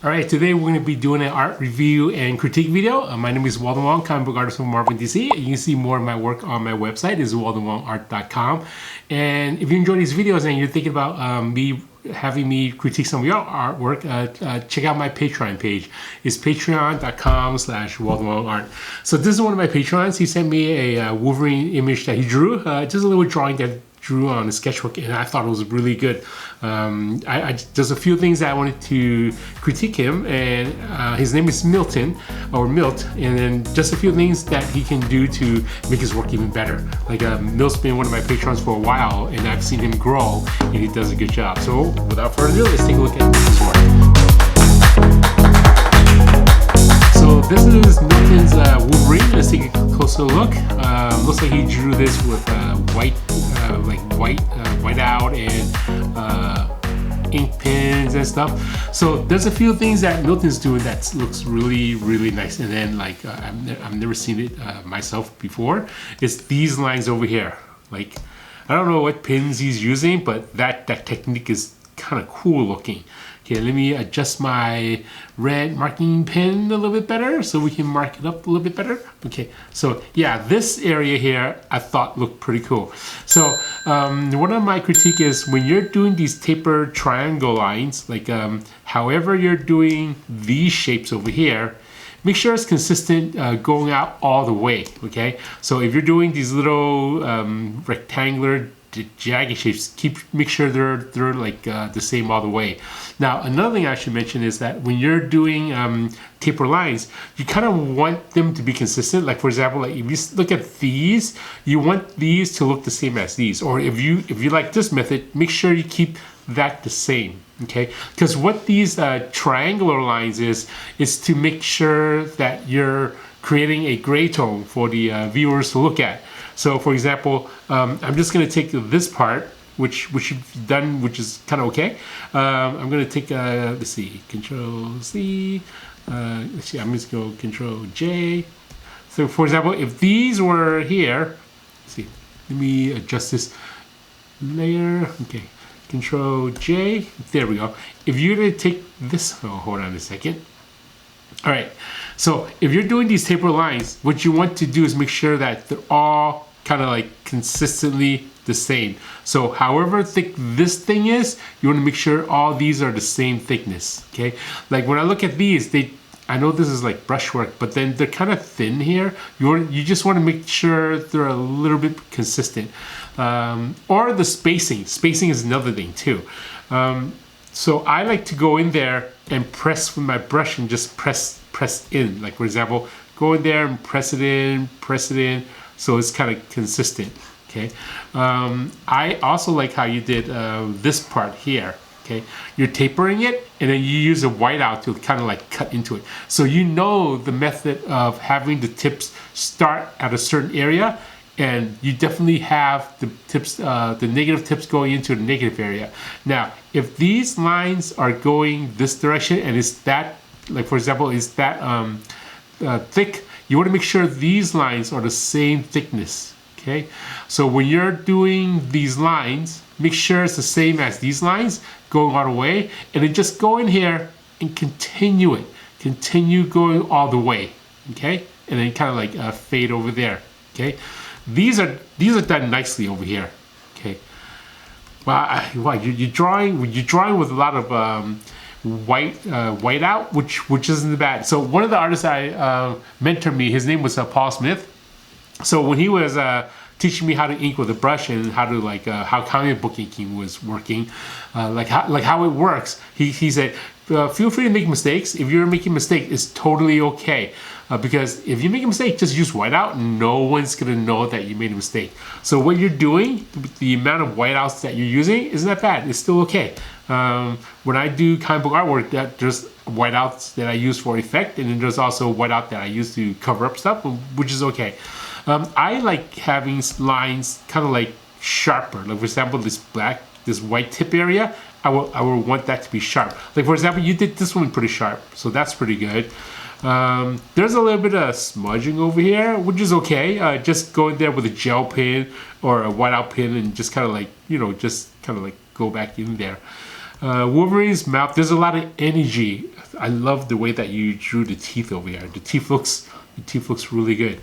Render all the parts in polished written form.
Alright, today we're going to be doing an art review and critique video. My name is Walden Wong, comic book artist from Marvel DC. You can see more of my work on my website, is waldenwongart.com. And if you enjoy these videos and you're thinking about having me critique some of your artwork, check out my Patreon page. It's patreon.com/WaldenWongArt. So this is one of my patrons. He sent me a Wolverine image that he drew, just a little drawing that drew on a sketchbook, and I thought it was really good. There's a few things that I wanted to critique him, and his name is Milton, or Milt, and then just a few things that he can do to make his work even better. Like Milt's been one of my patrons for a while, and I've seen him grow, and he does a good job. So without further ado, let's take a look at his work. So this is Milton's Wolverine. Let's take a closer look. Looks like he drew this with white out and ink pens and stuff. So there's a few things that Milton's doing that looks really, really nice. And then I've never seen it myself before. It's these lines over here. Like, I don't know what pins he's using, but that technique is kind of cool looking. Okay, let me adjust my red marking pen a little bit better so we can mark it up a little bit better. Okay, so yeah, this area here I thought looked pretty cool. So one of my critique is when you're doing these taper triangle lines, like however you're doing these shapes over make sure it's consistent going out all the way, okay? So if you're doing these little rectangular jagged shapes, make sure they're like the same all the way. Now another thing I should mention is that when you're doing taper lines, you kind of want them to be consistent. Like for example, like if you look at these, you want these to look the same as these. Or if you like this method, make sure you keep that the same. Okay, because what these triangular lines is to make sure that you're creating a gray tone for the viewers to look at. So for example, I'm just going to take this part, which you've done, which is kind of okay. I'm going to take, let's see, Control C. Let's see, I'm just going to go Control J. So for example, if these were here, let's see, let me adjust this layer. Okay, Control J. There we go. If you're going to take this, oh, hold on a second. All right, so if you're doing these taper lines, what you want to do is make sure that they're all kind of like consistently the same. So however thick this thing is, you want to make sure all these are the same thickness, okay? Like when I look at these, I know this is like brushwork, but then they're kind of thin here. You just want to make sure they're a little bit consistent. Or the spacing. Spacing is another thing too. So I like to go in there and press with my brush and just press in. Like for example, go in there and press it in, so it's kind of consistent. Okay. I also like how you did this part here. Okay, you're tapering it and then you use a whiteout to kind of like cut into it. So you know the method of having the tips start at a certain area, and you definitely have the tips, the negative tips going into the negative area. Now, if these lines are going this direction and it's that, like for example, is that thick, you want to make sure these lines are the same thickness. Okay, so when you're doing these lines, make sure it's the same as these lines going all the way, and then just go in here and continue it. Continue going all the way. Okay, and then kind of like fade over there. Okay. These are done nicely over here. Okay. Wow, you're drawing with a lot of white out, which isn't bad. So one of the artists I mentored me, his name was Paul Smith. So when he was teaching me how to ink with a brush and how to how comic book inking was working, like how it works, he said, feel free to make mistakes. If you're making a mistake, it's totally okay. Because if you make a mistake, just use whiteout and no one's gonna know that you made a mistake. So what you're doing, the amount of whiteouts that you're using isn't that bad. It's still okay. When I do comic book artwork, there's whiteouts that I use for effect, and then there's also whiteout that I use to cover up stuff, which is okay. I like having lines kind of like sharper. Like for example, this white tip area, I will want that to be sharp. Like for example, you did this one pretty sharp, so that's pretty good. There's a little bit of smudging over here, which is okay. Just go in there with a gel pen or a whiteout pen and just kind of like, just kind of like go back in there. Wolverine's mouth, there's a lot of energy I love the way that you drew the teeth over here. The teeth looks really good.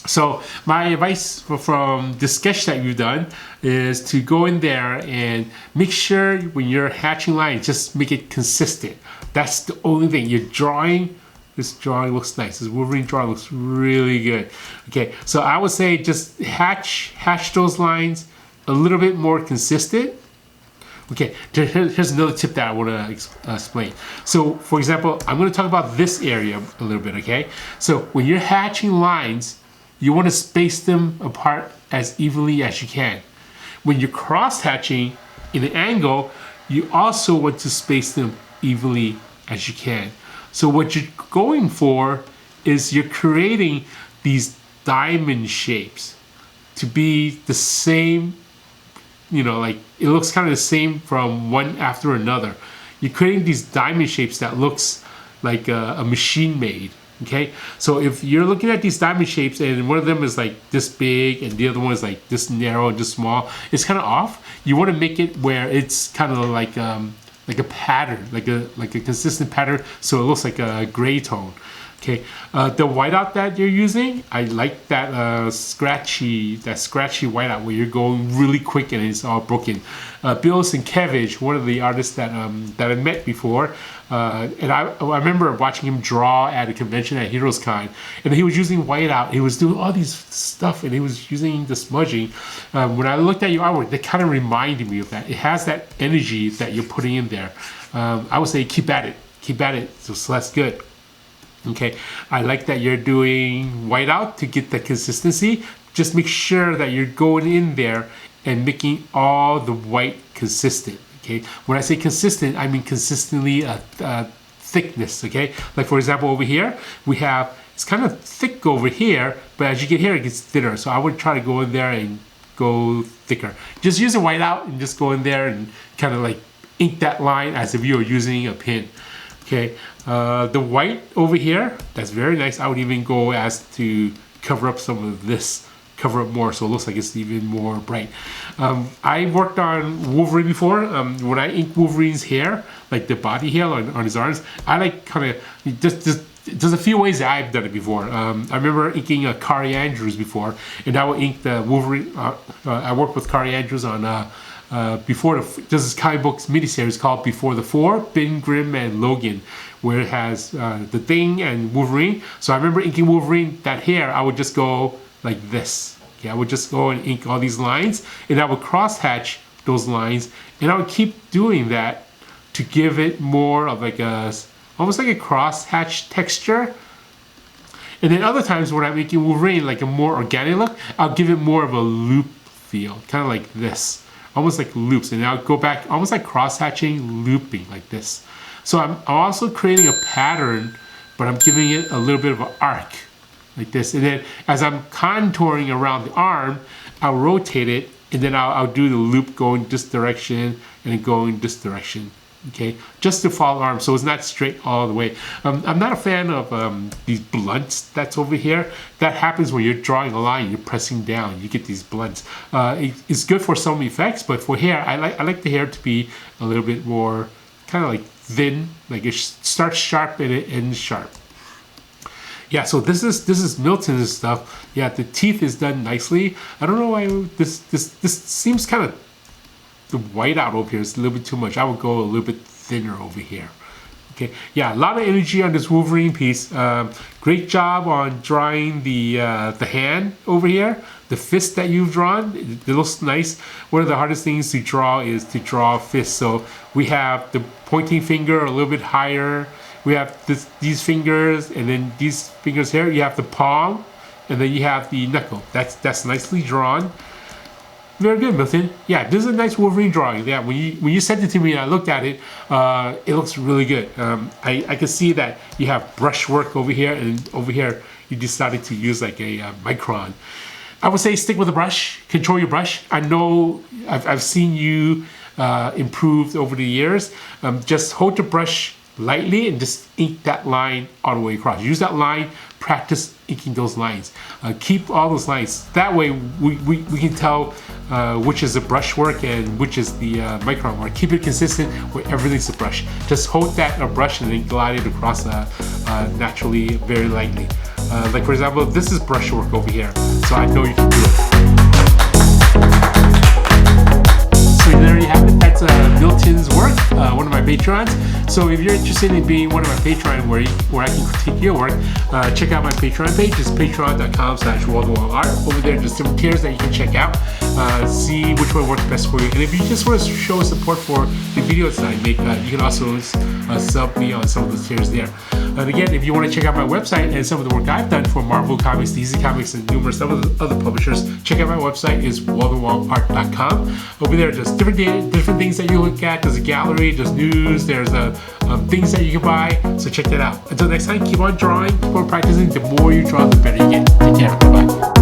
So my advice from the sketch that you've done is to go in there and make sure when you're hatching lines, just make it consistent. That's the only thing. You're drawing, this drawing looks nice. This Wolverine drawing looks really good. Okay, so I would say just hatch those lines a little bit more consistent. Okay, here's another tip that I want to explain. So for example, I'm going to talk about this area a little bit, okay? So when you're hatching lines, you want to space them apart as evenly as you can. When you're cross hatching in an angle, you also want to space them evenly as you can. So what you're going for is you're creating these diamond shapes to be the same, you know, like it looks kind of the same from one after another. You're creating these diamond shapes that looks like a machine made. Okay, so if you're looking at these diamond shapes and one of them is like this big and the other one is like this narrow and this small, it's kind of off. You want to make it where it's kind of like a pattern, like a consistent pattern, so it looks like a gray tone. Okay, the whiteout that you're using, I like that scratchy whiteout where you're going really quick and it's all broken. Bill Sienkiewicz, one of the artists that I met before, and I remember watching him draw at a convention at Heroes Con, and he was using whiteout. He was doing all these stuff, and he was using the smudging. When I looked at your artwork, that kind of reminded me of that. It has that energy that you're putting in there. I would say keep at it. So that's good. Okay, I like that you're doing whiteout to get the consistency. Just make sure that you're going in there and making all the white consistent. Okay, when I say consistent, I mean consistently thickness. Okay, like for example over here, we have, it's kind of thick over here, but as you get here, it gets thinner. So I would try to go in there and go thicker. Just use a whiteout and just go in there and kind of like ink that line as if you were using a pen. Okay, the white over here, that's very nice. I would even go as to cover up some of this, cover up more so it looks like it's even more bright. I worked on Wolverine before. When I ink Wolverine's hair, like the body hair on his arms, I like kind of, just there's a few ways that I've done it before. I remember inking Kari Andrews before, and I would ink the Wolverine. I worked with Kari Andrews on before there's this comic books miniseries called Before the Four, Ben Grimm and Logan, where it has the Thing and Wolverine. So I remember inking Wolverine, that hair, I would just go like this. Okay, I would just go and ink all these lines, and I would cross hatch those lines, and I would keep doing that to give it more of like a, almost like a cross hatch texture. And then other times when I'm making Wolverine like a more organic look, I'll give it more of a loop feel, kind of like this. Almost like loops, and I'll go back almost like cross-hatching, looping like this. So I'm also creating a pattern, but I'm giving it a little bit of an arc like this. And then as I'm contouring around the arm, I'll rotate it, and then I'll do the loop going this direction and then going this direction. Okay, just to follow the arm, so it's not straight all the way. I'm not a fan of these blunts that's over here. That happens when you're drawing a line, you're pressing down, you get these blunts. It's good for some effects, but for hair, I like the hair to be a little bit more kind of like thin, like it starts sharp and it ends sharp. Yeah, so this is Milton's stuff. Yeah, the teeth is done nicely. I don't know why this seems kind of, the whiteout over here is a little bit too much. I would go a little bit thinner over here. Okay, yeah, a lot of energy on this Wolverine piece. Great job on drawing the hand over here. The fist that you've drawn, it looks nice. One of the hardest things to draw is to draw a fist. So we have the pointing finger a little bit higher. We have these fingers, and then these fingers here. You have the palm, and then you have the knuckle. That's nicely drawn. Very good, Milton. Yeah, this is a nice Wolverine drawing. Yeah, when you sent it to me and I looked at it, it looks really good. I can see that you have brush work over here, and over here you decided to use like a micron. I would say stick with the brush, control your brush. I know I've seen you improve over the years. Just hold the brush lightly and just ink that line all the way across. Use that line, practice inking those lines. Keep all those lines. That way we can tell which is the brush work and which is the micron work. Keep it consistent where everything's a brush. Just hold that brush and then glide it across naturally, very lightly. Like for example, this is brush work over here, so I know you can do it. So there you have it. That's Milton's work, one of my patrons. So if you're interested in being one of my patrons where I can critique your work, check out my Patreon page. It's patreon.com/WaldenWongArt. Over there, there's different tiers that you can check out. See which one works best for you. And if you just want to show support for the videos that I make, you can also sub me on some of the tiers there. And again, if you want to check out my website and some of the work I've done for Marvel Comics, DC Comics, and numerous other publishers, check out my website. It's WaldenWongArt.com. Over there, there's different things that you look at. There's a gallery, there's news, there's things that you can buy. So check that out. Until next time, keep on drawing, keep on practicing. The more you draw, the better you get. Take care. Bye.